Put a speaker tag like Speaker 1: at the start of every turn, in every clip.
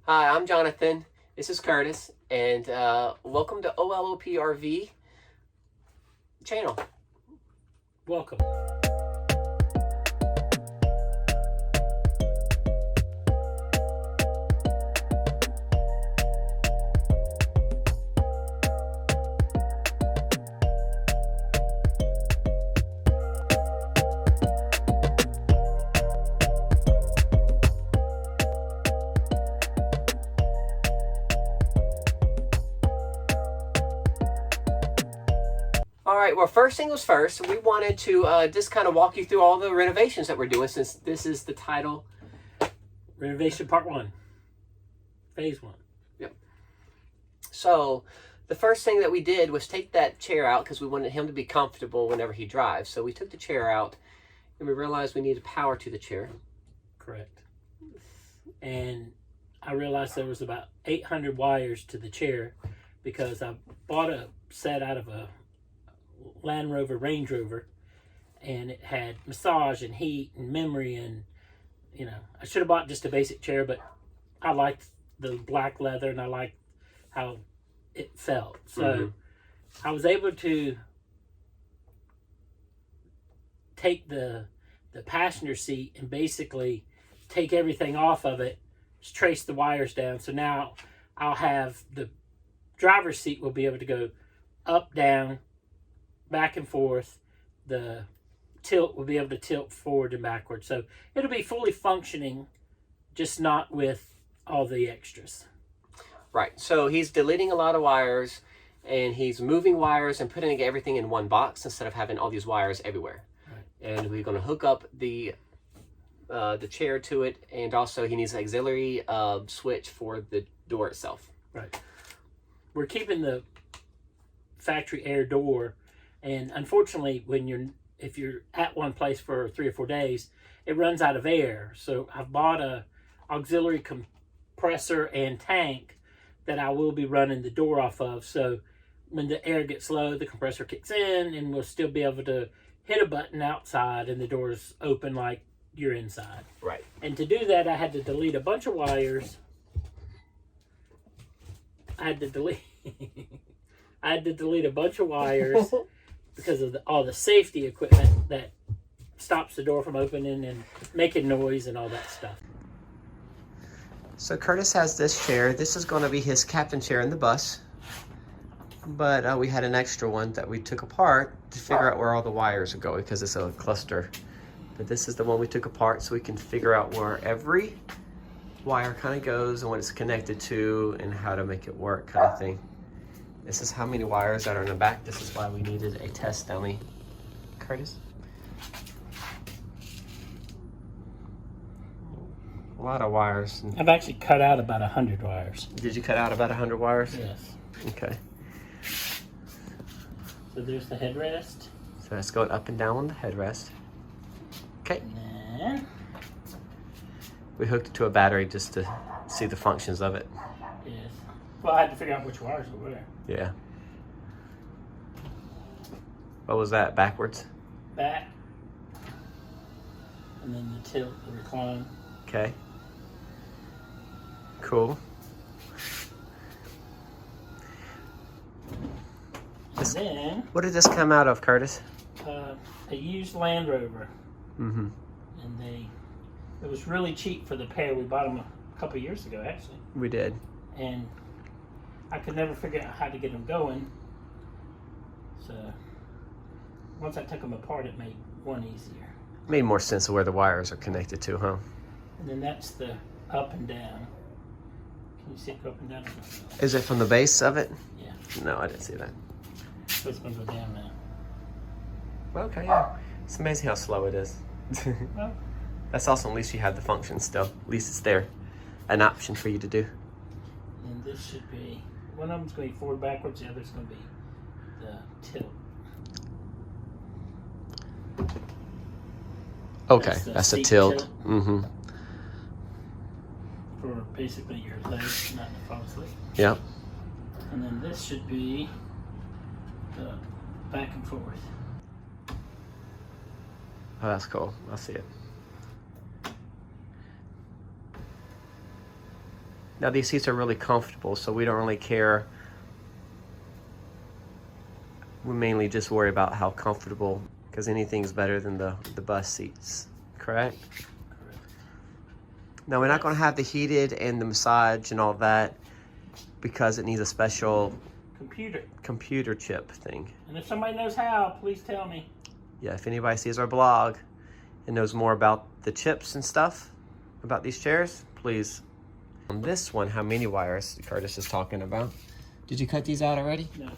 Speaker 1: Hi, I'm Jonathan. This is Curtis, and welcome to OLOPRV channel.
Speaker 2: Welcome.
Speaker 1: All right, well, first thing was first, we wanted to just kind of walk you through all the renovations that we're doing, since this is the title.
Speaker 2: Renovation Part 1. Phase 1.
Speaker 1: Yep. So the first thing that we did was take that chair out because we wanted him to be comfortable whenever he drives. So we took the chair out and we realized we needed power to the chair.
Speaker 2: Correct. And I realized there was about 800 wires to the chair because I bought a set out of a Land Rover Range Rover, and it had massage and heat and memory, and you know, I should have bought just a basic chair, but I liked the black leather and I liked how it felt. So I was able to take the passenger seat and basically take everything off of it, just trace the wires down. So now I'll have the driver's seat will be able to go up, down, back and forth. The tilt will be able to tilt forward and backward. So it'll be fully functioning, just not with all the extras.
Speaker 1: Right, so he's deleting a lot of wires and he's moving wires and putting everything in one box instead of having all these wires everywhere. Right. And we're going to hook up the chair to it, and also he needs an auxiliary switch for the door itself.
Speaker 2: Right. We're keeping the factory air door, and unfortunately if you're at one place for 3 or 4 days, it runs out of air. So I've bought a auxiliary compressor and tank that I will be running the door off of. So when the air gets low, the compressor kicks in and we'll still be able to hit a button outside and the door's open like you're inside.
Speaker 1: Right.
Speaker 2: And to do that, I had to delete a bunch of wires. I had to delete a bunch of wires because of all the safety equipment that stops the door from opening and making noise and all that stuff.
Speaker 1: So Curtis has this chair. This is going to be his captain chair in the bus. But we had an extra one that we took apart to figure out where all the wires are going because it's a cluster. But this is the one we took apart so we can figure out where every wire kind of goes and what it's connected to and how to make it work, kind of thing. This is how many wires that are in the back. This is why we needed a test dummy. Curtis? A lot of wires.
Speaker 2: I've actually cut out about 100 wires.
Speaker 1: Did you cut out about 100 wires?
Speaker 2: Yes.
Speaker 1: Okay.
Speaker 2: So there's the headrest.
Speaker 1: So that's going up and down on the headrest. Okay.
Speaker 2: And then
Speaker 1: we hooked it to a battery just to see the functions of it.
Speaker 2: yes. Well, I had to figure out which wires were where.
Speaker 1: Yeah. What was that? Backwards?
Speaker 2: Back. And then the tilt, the recline.
Speaker 1: Okay. Cool.
Speaker 2: And then
Speaker 1: What did this come out of, Curtis?
Speaker 2: a used Land Rover.
Speaker 1: Mm-hmm.
Speaker 2: And it was really cheap for the pair. We bought them a couple years ago, actually.
Speaker 1: We did.
Speaker 2: And I could never figure out how to get them going. So once I took them apart, it made one easier.
Speaker 1: Made more sense of where the wires are connected to, huh?
Speaker 2: And then that's the up and down. Can you see it go up and down?
Speaker 1: Is it from the base of it?
Speaker 2: Yeah.
Speaker 1: No, I didn't see that.
Speaker 2: So it's going to go down now.
Speaker 1: Okay, yeah. It's amazing how slow it is.
Speaker 2: Well,
Speaker 1: That's awesome. At least you have the function still. At least it's there. An option for you to do.
Speaker 2: and this should be, one of them's going to be forward backwards, the other's going to be the tilt.
Speaker 1: Okay, that's a
Speaker 2: seat
Speaker 1: tilt. Mm-hmm.
Speaker 2: For basically your legs not to fall asleep.
Speaker 1: Yep.
Speaker 2: And then this should be the back and forth.
Speaker 1: Oh, that's cool. I see it. Now these seats are really comfortable, so we don't really care. We mainly just worry about how comfortable, because anything's better than the bus seats, correct? Now we're not going to have the heated and the massage and all that because it needs a special computer chip thing.
Speaker 2: And if somebody knows how, please tell me.
Speaker 1: Yeah, if anybody sees our blog and knows more about the chips and stuff about these chairs, please. On this one, how many wires Curtis is talking about? Did you cut these out already?
Speaker 2: No.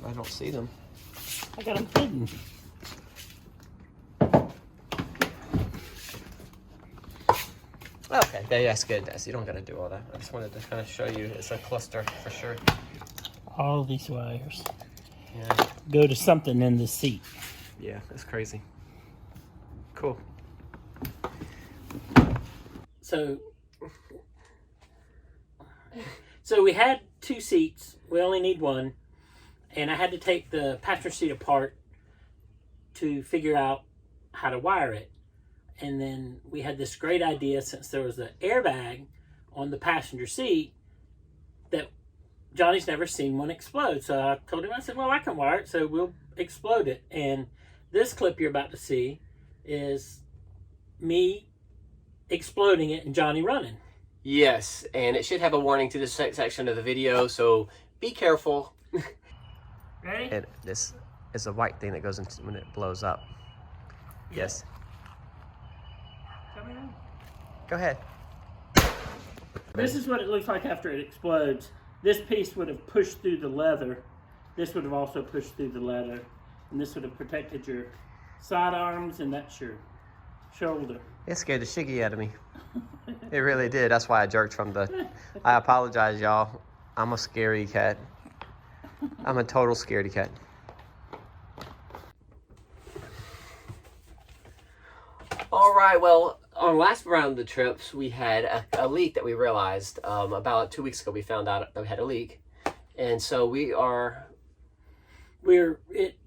Speaker 1: I don't see them.
Speaker 2: I got them hidden.
Speaker 1: Okay, that's good. You don't got to do all that. I just wanted to kind of show you it's a cluster for sure.
Speaker 2: All these wires
Speaker 1: Yeah.
Speaker 2: go to something in the seat.
Speaker 1: Yeah, that's crazy. Cool.
Speaker 2: So we had 2 seats. We only need 1. And I had to take the passenger seat apart to figure out how to wire it. And then we had this great idea, since there was an airbag on the passenger seat, that Johnny's never seen one explode. So I told him, I said, well, I can wire it, so we'll explode it. And this clip you're about to see is me exploding it and Johnny running.
Speaker 1: Yes, and it should have a warning to this section of the video, so be careful.
Speaker 2: Ready?
Speaker 1: This is a white thing that goes into when it blows up. Yes. Go ahead.
Speaker 2: This is what it looks like after it explodes. This piece would have pushed through the leather. This would have also pushed through the leather. And this would have protected your side arms, and that's your shoulder.
Speaker 1: It scared the shiggy out of me. It really did. That's why I jerked from the... I apologize, y'all. I'm a scary cat. I'm a total scaredy cat. All right, well, on last round of the trips, we had a leak that we realized about 2 weeks ago. We found out that we had a leak. And so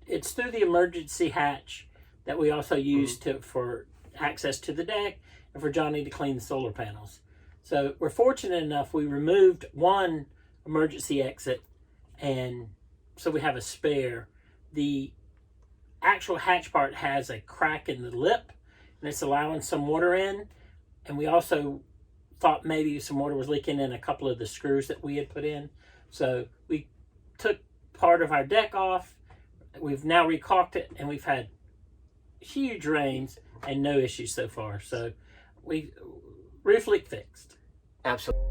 Speaker 2: it's through the emergency hatch that we also use for access to the deck and for Johnny to clean the solar panels. So we're fortunate enough we removed one emergency exit, and so we have a spare. The actual hatch part has a crack in the lip, and it's allowing some water in. And we also thought maybe some water was leaking in a couple of the screws that we had put in. So we took part of our deck off. We've now recaulked it, and we've had huge rains and no issues so far. So roof leak fixed.
Speaker 1: Absolutely.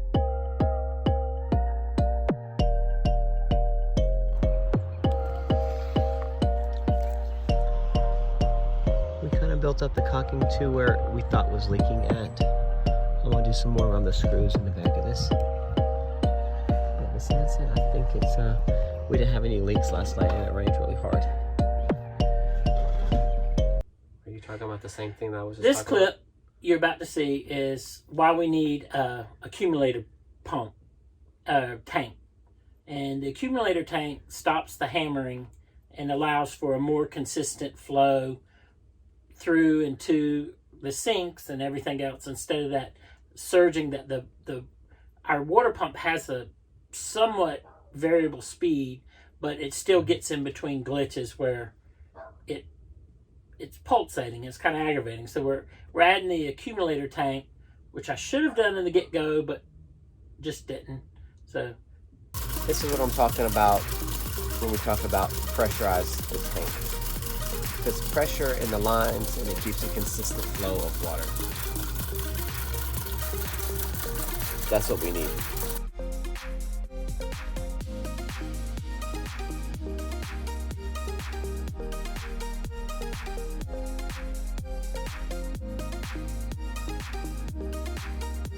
Speaker 1: We kind of built up the caulking to where we thought was leaking at. I want to do some more on the screws in the back of this. But besides it, I think it's we didn't have any leaks last night, and it rained really hard. Are you talking about the same thing that I was just
Speaker 2: This
Speaker 1: talking about?
Speaker 2: clip you're about to see is why we need a accumulator pump tank. And the accumulator tank stops the hammering and allows for a more consistent flow through and to the sinks and everything else, instead of that surging that our water pump has a somewhat variable speed, but it still gets in between glitches where it's pulsating. It's kind of aggravating. So we're adding the accumulator tank, which I should have done in the get-go, but just didn't. So
Speaker 1: this is what I'm talking about when we talk about pressurize the tank. There's pressure in the lines, and it keeps a consistent flow of water. That's what we need.